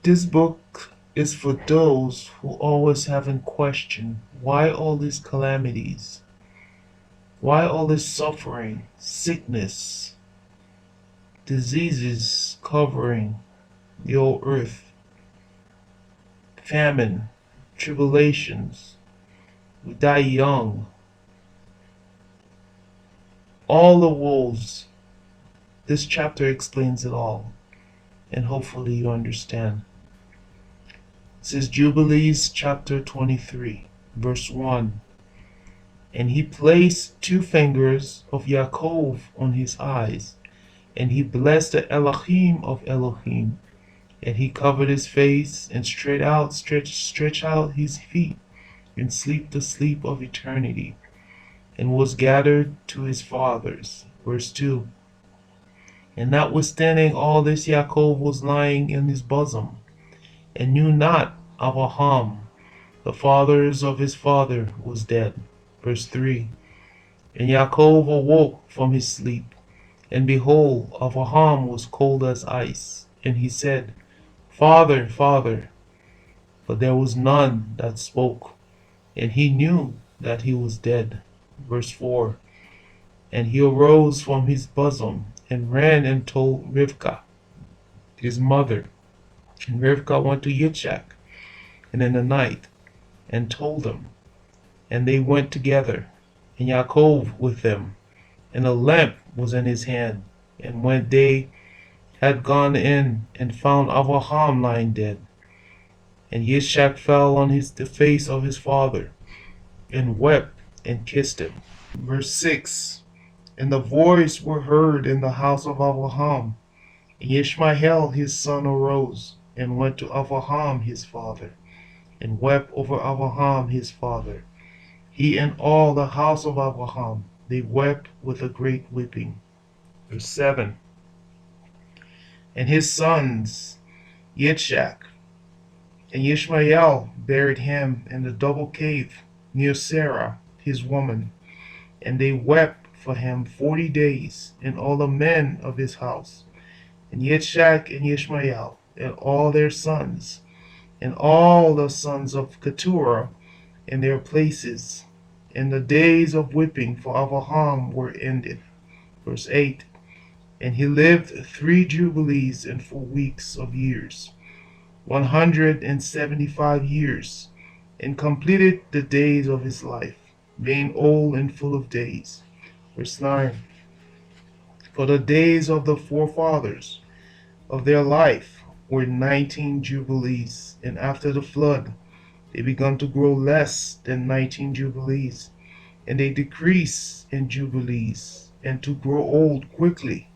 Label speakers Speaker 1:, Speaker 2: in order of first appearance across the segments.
Speaker 1: This book is for those who always having question, why all these calamities? Why all this suffering, sickness, diseases covering the whole earth, famine, tribulations, we die young, all the woes. This chapter explains it all, and hopefully you understand. This is Jubilees Chapter 23, verse 1. And he placed 2 fingers of Yaakov on his eyes, and he blessed the Elohim of Elohim. And he covered his face, and stretched out his feet, and sleep the sleep of eternity, and was gathered to his fathers. Verse 2. And notwithstanding all this, Yaakov was lying in his bosom, and knew not Abraham, the fathers of his father, was dead. Verse 3. And Yaakov awoke from his sleep, and behold, Abraham was cold as ice. And he said, Father, Father. But there was none that spoke, and he knew that he was dead. Verse 4. And he arose from his bosom, and ran and told Rivkah, his mother. And Rivkah went to Yitzchak, and in the night, and told him. And they went together, and Yaakov with them, and a lamp was in his hand. And when they had gone in, and found Abraham lying dead, and Yitzchak fell on the face of his father, and wept, and kissed him. Verse 6. And the voice were heard in the house of Abraham. And Ishmael his son arose, and went to Abraham his father, and wept over Abraham his father. He and all the house of Abraham, they wept with a great weeping. Verse 7. And his sons, Yitzchak and Ishmael, buried him in the double cave near Sarah his woman, and they wept for him 40 days, and all the men of his house, and Yitzchak and Ishmael, and all their sons, and all the sons of Keturah in their places. And the days of weeping for Abraham were ended. Verse 8. And he lived 3 jubilees and 4 weeks of years, 175 years, and completed the days of his life, being old and full of days. Verse 9. For the days of the forefathers of their life were 19 jubilees, and after the flood they began to grow less than 19 jubilees, and they decrease in jubilees, and to grow old quickly,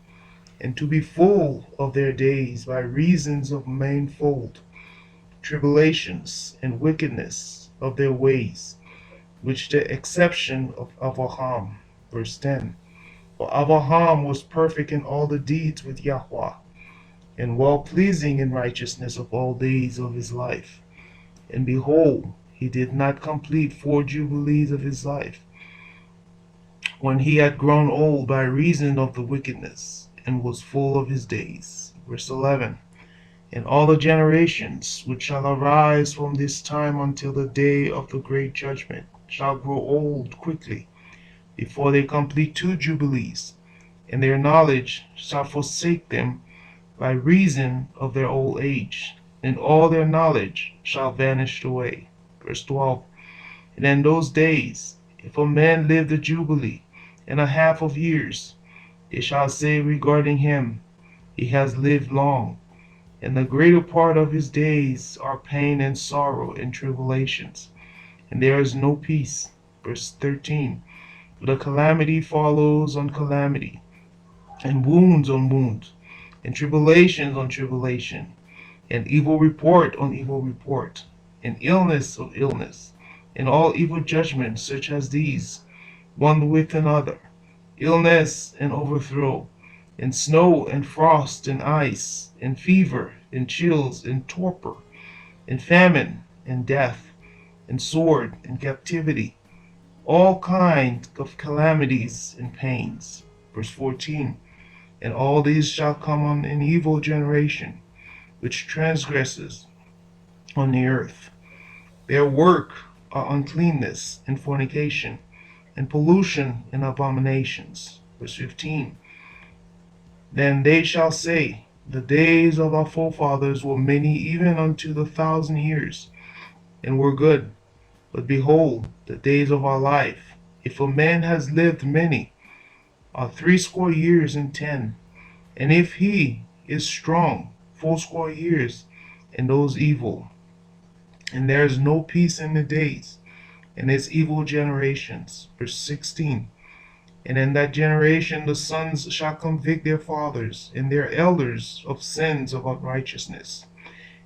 Speaker 1: and to be full of their days by reasons of manifold tribulations and wickedness of their ways, which the exception of Abraham. Verse 10. For Abraham was perfect in all the deeds with YAHUAH, and well-pleasing in righteousness of all days of his life. And behold, he did not complete 4 jubilees of his life, when he had grown old by reason of the wickedness, and was full of his days. Verse 11. And all the generations which shall arise from this time until the day of the great judgment shall grow old quickly, before they complete 2 jubilees, and their knowledge shall forsake them by reason of their old age, and all their knowledge shall vanish away. Verse 12. And in those days, if a man live a jubilee and a half of years, they shall say regarding him, he has lived long, and the greater part of his days are pain and sorrow and tribulations, and there is no peace. Verse 13. The calamity follows on calamity, and wounds on wounds, and tribulations on tribulation, and evil report on evil report, and illness of illness, and all evil judgments such as these, one with another, illness and overthrow, and snow and frost and ice, and fever and chills and torpor, and famine and death, and sword and captivity, all kinds of calamities and pains. Verse 14. And all these shall come on an evil generation, which transgresses on the earth. Their work are uncleanness and fornication, and pollution and abominations. Verse 15. Then they shall say, the days of our forefathers were many, even unto the 1,000 years, and were good. But behold, the days of our life, if a man has lived many, are 60 years and 10. And if he is strong, 80 years, and those evil. And there is no peace in the days, and its evil generations. Verse 16. And in that generation the sons shall convict their fathers and their elders of sins of unrighteousness,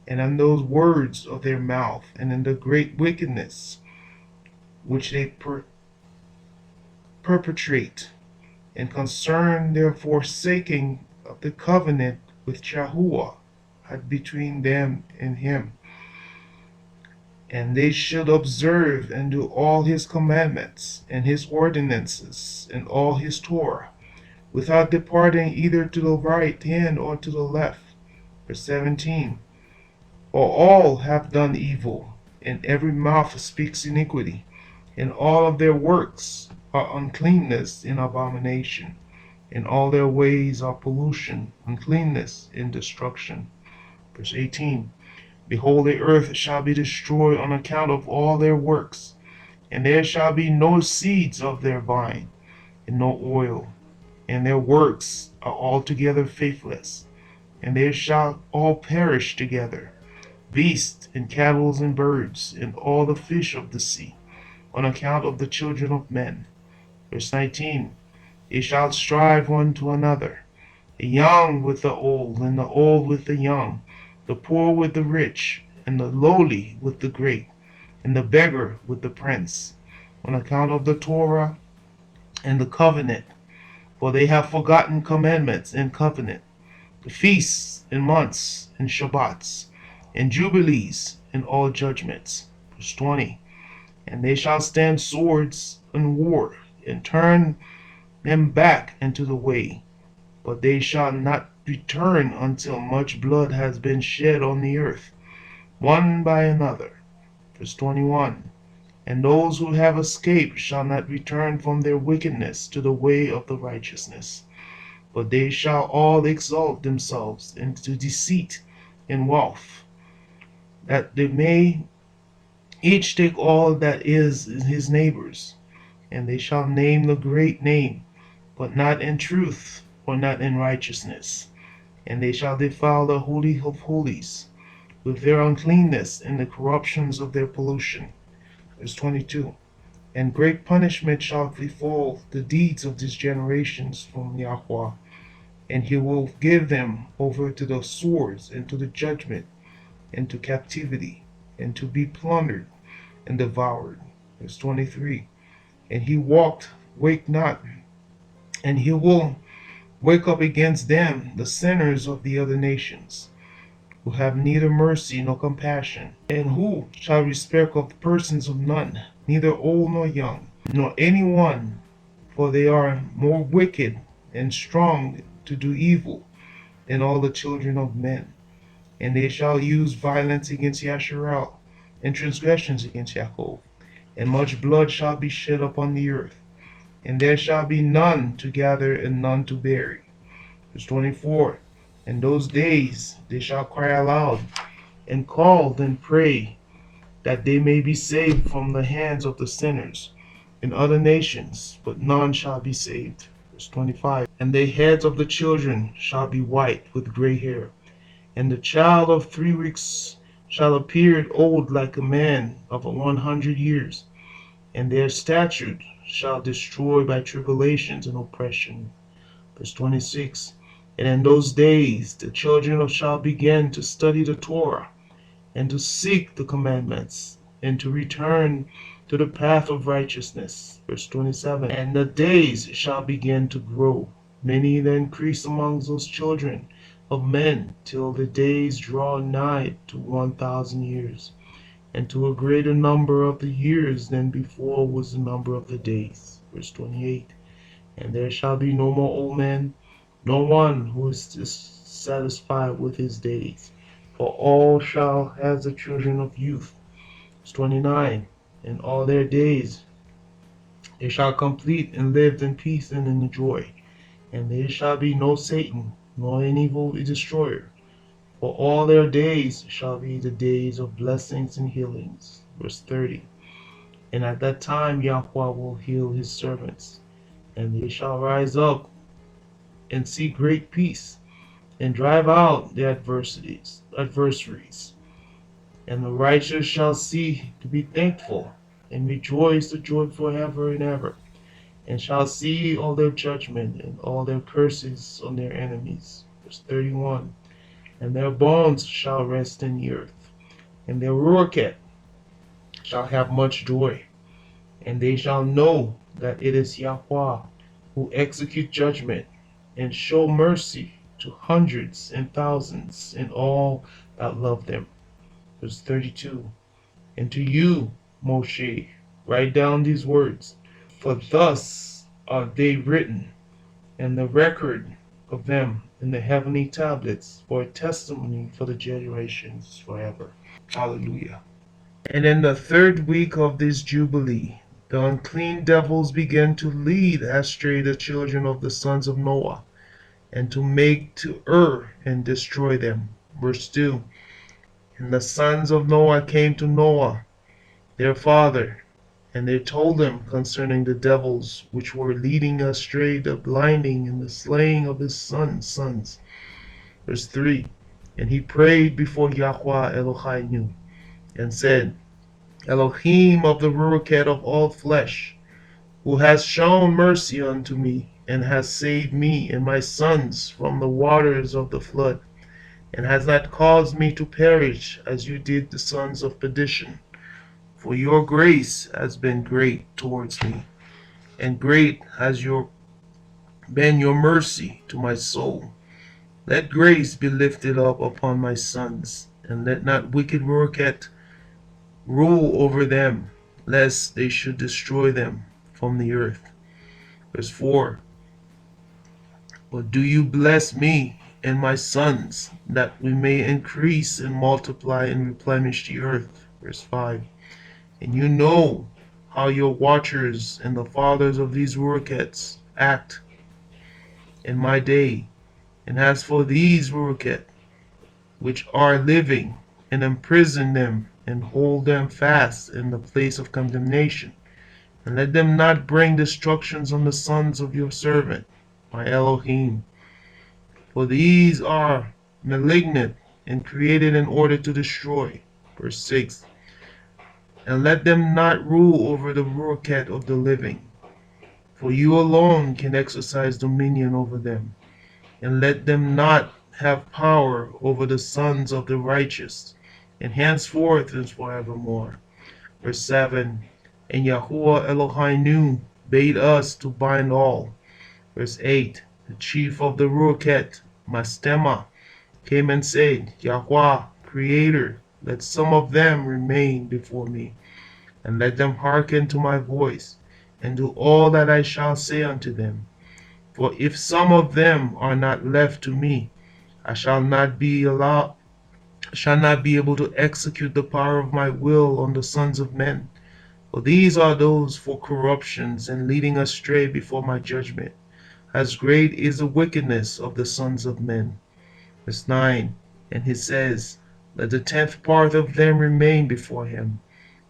Speaker 1: and in those words of their mouth, and in the great wickedness which they perpetrate, and concern their forsaking of the covenant which YAHUAH had between them and him. And they should observe and do all his commandments, and his ordinances, and all his Torah, without departing either to the right hand or to the left. Verse 17. For all have done evil, and every mouth speaks iniquity, and all of their works are uncleanness and abomination, and all their ways are pollution, uncleanness, and destruction. Verse 18. Behold, the earth shall be destroyed on account of all their works, and there shall be no seeds of their vine, and no oil, and their works are altogether faithless, and they shall all perish together, beasts and cattle and birds, and all the fish of the sea, on account of the children of men. Verse 19. They shall strive one to another, the young with the old, and the old with the young, the poor with the rich, and the lowly with the great, and the beggar with the prince, on account of the Torah and the covenant. For they have forgotten commandments and covenant, the feasts and months and Shabbats, and jubilees and all judgments. Verse 20. And they shall stand swords and war, and turn them back into the way, but they shall not return until much blood has been shed on the earth, one by another. Verse 21. And those who have escaped shall not return from their wickedness to the way of the righteousness, but they shall all exalt themselves into deceit and wealth, that they may each take all that is his neighbor's. And they shall name the great name, but not in truth, or not in righteousness. And they shall defile the Holy of Holies with their uncleanness and the corruptions of their pollution. Verse 22. And great punishment shall befall the deeds of these generations from YAHUAH, and he will give them over to the swords, and to the judgment, and to captivity, and to be plundered and devoured. Verse 23. And he wake not, and he will wake up against them the sinners of the other nations, who have neither mercy nor compassion, and who shall respect of the persons of none, neither old nor young, nor any one, for they are more wicked and strong to do evil than all the children of men. And they shall use violence against Yashar'el, and transgressions against Yaakov, and much blood shall be shed upon the earth, and there shall be none to gather and none to bury. Verse 24. In those days they shall cry aloud, and call and pray, that they may be saved from the hands of the sinners in other nations, but none shall be saved. Verse 25. And the heads of the children shall be white with gray hair, and the child of 3 weeks shall appear old like a man of 100 years, and their statute shall destroy by tribulations and oppression. Verse 26. And in those days the children shall begin to study the Torah, and to seek the commandments, and to return to the path of righteousness. Verse 27. And the days shall begin to grow, many that increase among those children of men, till the days draw nigh to 1,000 years, and to a greater number of the years than before was the number of the days. Verse 28. And there shall be no more old men, no one who is dissatisfied with his days. For all shall have the children of youth. Verse 29. In all their days they shall complete and live in peace and in joy. And there shall be no Satan, nor any evil destroyer. For all their days shall be the days of blessings and healings. Verse 30. And at that time YAHUAH will heal his servants, and they shall rise up and see great peace, and drive out the adversaries. And the righteous shall see to be thankful, and rejoice to joy forever and ever, and shall see all their judgment and all their curses on their enemies. Verse 31. And their bones shall rest in the earth, and their YAHUAH shall have much joy, and they shall know that it is YAHUAH who execute judgment and show mercy to hundreds and thousands and all that love them. Verse 32. And to you, Moshe, write down these words, for thus are they written, and the record of them in the heavenly tablets for a testimony for the generations forever. Hallelujah. And in the third week of this Jubilee, the unclean devils began to lead astray the children of the sons of Noah, and to make to err and destroy them. Verse 2. And the sons of Noah came to Noah, their father, and they told him concerning the devils which were leading astray, the blinding and the slaying of his sons. Verse 3. And he prayed before YAHUAH Elohim, and said, Elohim of the YAHUAH of all flesh, who has shown mercy unto me, and has saved me and my sons from the waters of the flood, and has not caused me to perish as you did the sons of perdition. For your grace has been great towards me, and great has been your mercy to my soul. Let grace be lifted up upon my sons, and let not wicked YAHUAH rule over them, lest they should destroy them from the earth. Verse 4. But do you bless me and my sons, that we may increase and multiply and replenish the earth. Verse 5. And you know how your watchers and the fathers of these YAHUAH act in my day. And as for these YAHUAH which are living, and imprison them, and hold them fast in the place of condemnation, and let them not bring destructions on the sons of your servant, my Elohim. For these are malignant and created in order to destroy. Verse 6. And let them not rule over the YAHUAH of the living, for you alone can exercise dominion over them. And let them not have power over the sons of the righteous, and henceforth and forevermore. Verse 7. And YAHUAH Elohim bade us to bind all. Verse 8. The chief of the YAHUAH, Mastema, came and said, YAHUAH, Creator, let some of them remain before me, and let them hearken to my voice, and do all that I shall say unto them. For if some of them are not left to me, I shall not be able to execute the power of my will on the sons of men. For these are those for corruptions and leading astray before my judgment. As great is the wickedness of the sons of men. Verse 9. And he says, let the 10th part of them remain before him,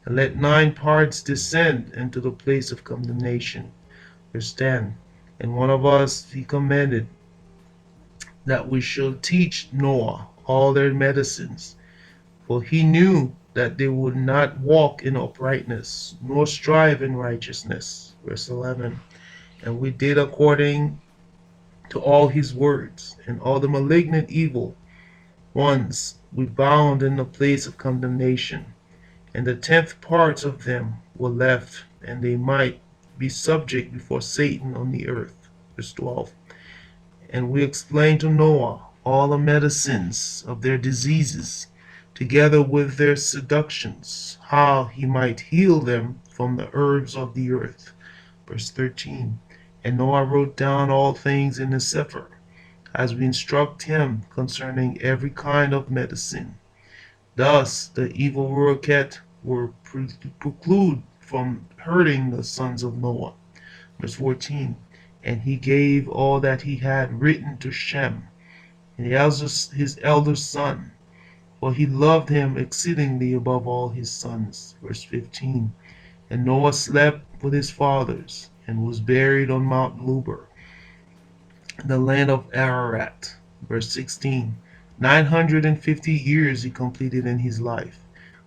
Speaker 1: and let 9 parts descend into the place of condemnation. Verse 10. And one of us he commanded that we should teach Noah all their medicines, for he knew that they would not walk in uprightness, nor strive in righteousness. Verse 11. And we did according to all his words, and all the malignant evil ones we bound in the place of condemnation, and the 10th parts of them were left, and they might be subject before Satan on the earth. Verse 12. And we explained to Noah all the medicines of their diseases, together with their seductions, how he might heal them from the herbs of the earth. Verse 13. And Noah wrote down all things in the Sefer, as we instruct him concerning every kind of medicine. Thus the evil Ruach were precluded from hurting the sons of Noah. Verse 14. And he gave all that he had written to Shem, and his elder son, for he loved him exceedingly above all his sons. Verse 15. And Noah slept with his fathers, and was buried on Mount Luber, in the land of Ararat. Verse 16. 950 years he completed in his life,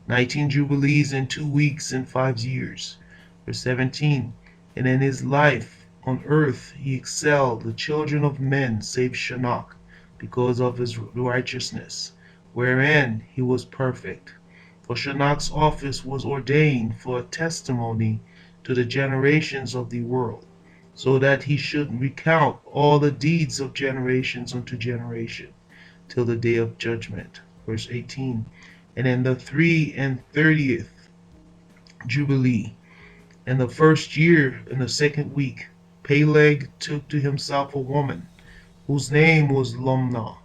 Speaker 1: 19 jubilees in 2 weeks and 5 years. Verse 17. And in his life on earth he excelled the children of men, save Shinnach, because of his righteousness, wherein he was perfect. For Shinnach's office was ordained for a testimony to the generations of the world, so that he should recount all the deeds of generations unto generation, till the day of judgment. Verse 18. And in the 33rd Jubilee, in the first year, in the second week, Peleg took to himself a woman, whose name was Lumnah,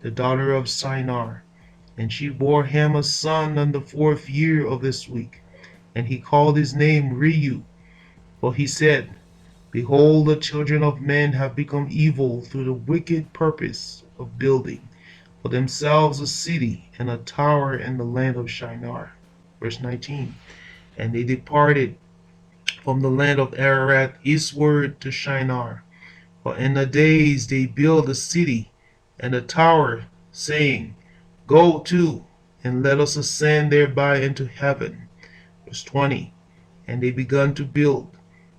Speaker 1: the daughter of Shinar, and she bore him a son in the 4th year of this week, and he called his name Reu, for he said, Behold, the children of men have become evil through the wicked purpose of building for themselves a city and a tower in the land of Shinar. Verse 19. And they departed from the land of Ararat eastward to Shinar. For in the days they build a city and a tower, saying, Go to, and let us ascend thereby into heaven. Verse 20. And they began to build.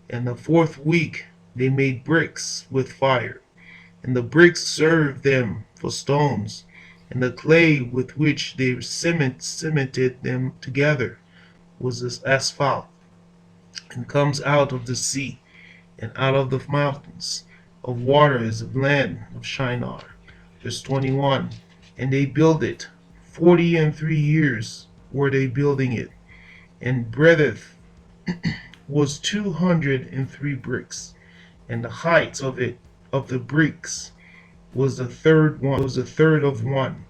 Speaker 1: In the 4th week they made bricks with fire, and the bricks served them for stones, and the clay with which they cemented them together was as asphalt, and comes out of the sea, and out of the mountains of waters of land of Shinar. Verse 21. And they built it, 43 years were they building it, and breadth was 203 bricks, and the height of the bricks was the third of one.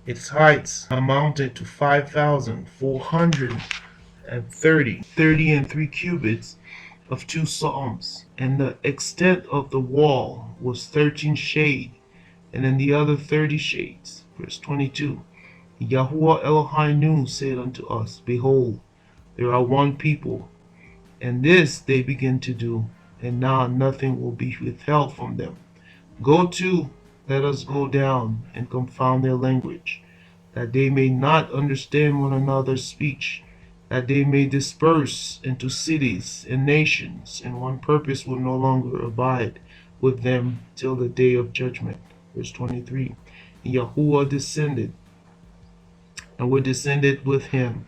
Speaker 1: Its heights amounted to 5,430 cubits of 2 psalms, and the extent of the wall was 13 shades, and in the other 30 shades. Verse 22. YAHUAH Elohim said unto us, Behold, there are one people, and this they begin to do, and now nothing will be withheld from them. Go to, let us go down, and confound their language, that they may not understand one another's speech, that they may disperse into cities and nations, and one purpose will no longer abide with them till the day of judgment. Verse 23. And YAHUAH descended, and we descended with him,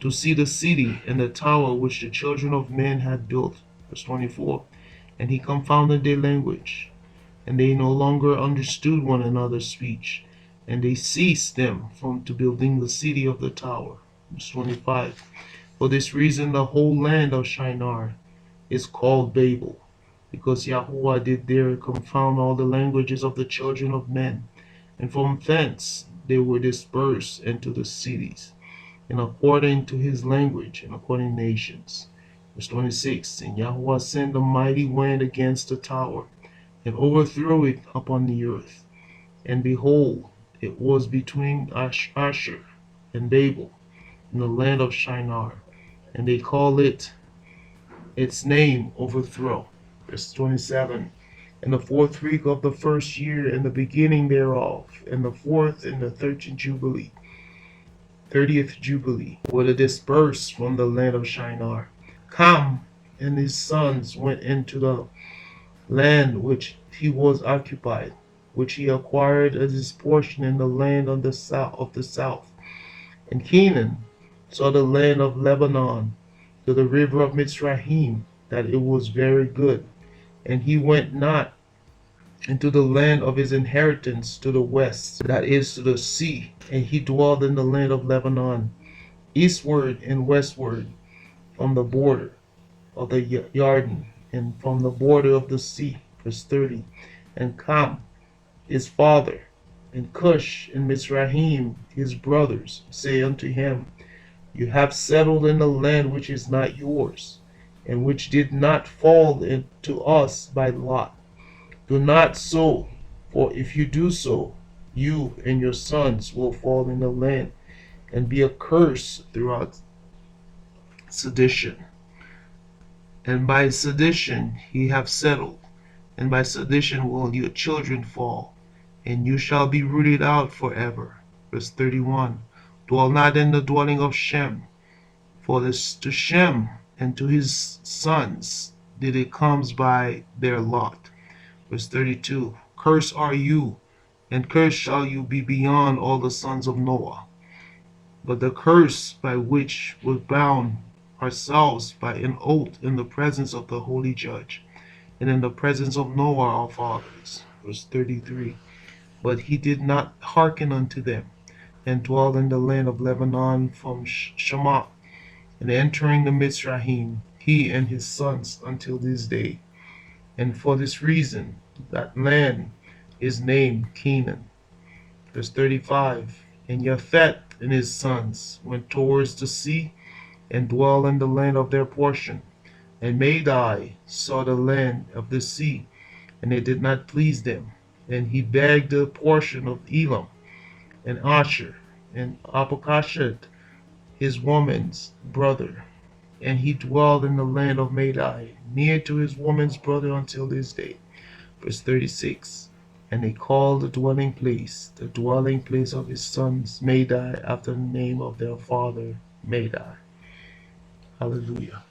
Speaker 1: to see the city and the tower which the children of men had built. Verse 24. And he confounded their language, and they no longer understood one another's speech, and they ceased them from to building the city of the tower. Verse 25. For this reason the whole land of Shinar is called Babel, because YAHUAH did there confound all the languages of the children of men, and from thence they were dispersed into the cities, and according to his language, and according to nations. Verse 26. And YAHUAH sent a mighty wind against the tower, and overthrew it upon the earth. And behold, it was between Asher and Babel, in the land of Shinar, and they call its name Overthrow. Verse 27. In the 4th week of the 1st year, in the beginning thereof, in the 4th and the 30th Jubilee, were they dispersed from the land of Shinar. Ham and his sons went into the land which he was occupied, which he acquired as his portion in the land of the south. And Canaan saw the land of Lebanon to the river of Mitzrayim, that it was very good. And he went not into the land of his inheritance to the west, that is to the sea, and he dwelled in the land of Lebanon, eastward and westward, from the border of the Jordan, and from the border of the sea. Verse 30. And Cam his father, and Cush and Mizraim his brothers, say unto him, You have settled in a land which is not yours, and which did not fall into us by lot. Do not so, for if you do so, you and your sons will fall in the land and be a curse throughout sedition. And by sedition he have settled, and by sedition will your children fall, and you shall be rooted out forever. Verse 31. Dwell not in the dwelling of Shem, for this to Shem and to his sons did it comes by their lot. Verse 32. Cursed are you, and cursed shall you be beyond all the sons of Noah. But the curse by which we bound ourselves by an oath in the presence of the holy judge, and in the presence of Noah our fathers. Verse 33. But he did not hearken unto them, and dwelled in the land of Lebanon from Shema, and entering the Mizraim, he and his sons until this day. And for this reason, that land is named Canaan. Verse 35. And Japheth and his sons went towards the sea, and dwell in the land of their portion. And Madai saw the land of the sea, and it did not please them. And he begged the portion of Elam, and Asher, and Apokashet, his woman's brother. And he dwelled in the land of Madai, near to his woman's brother until this day. Verse 36. And they called the dwelling place of his sons Madai, after the name of their father Madai. Hallelujah.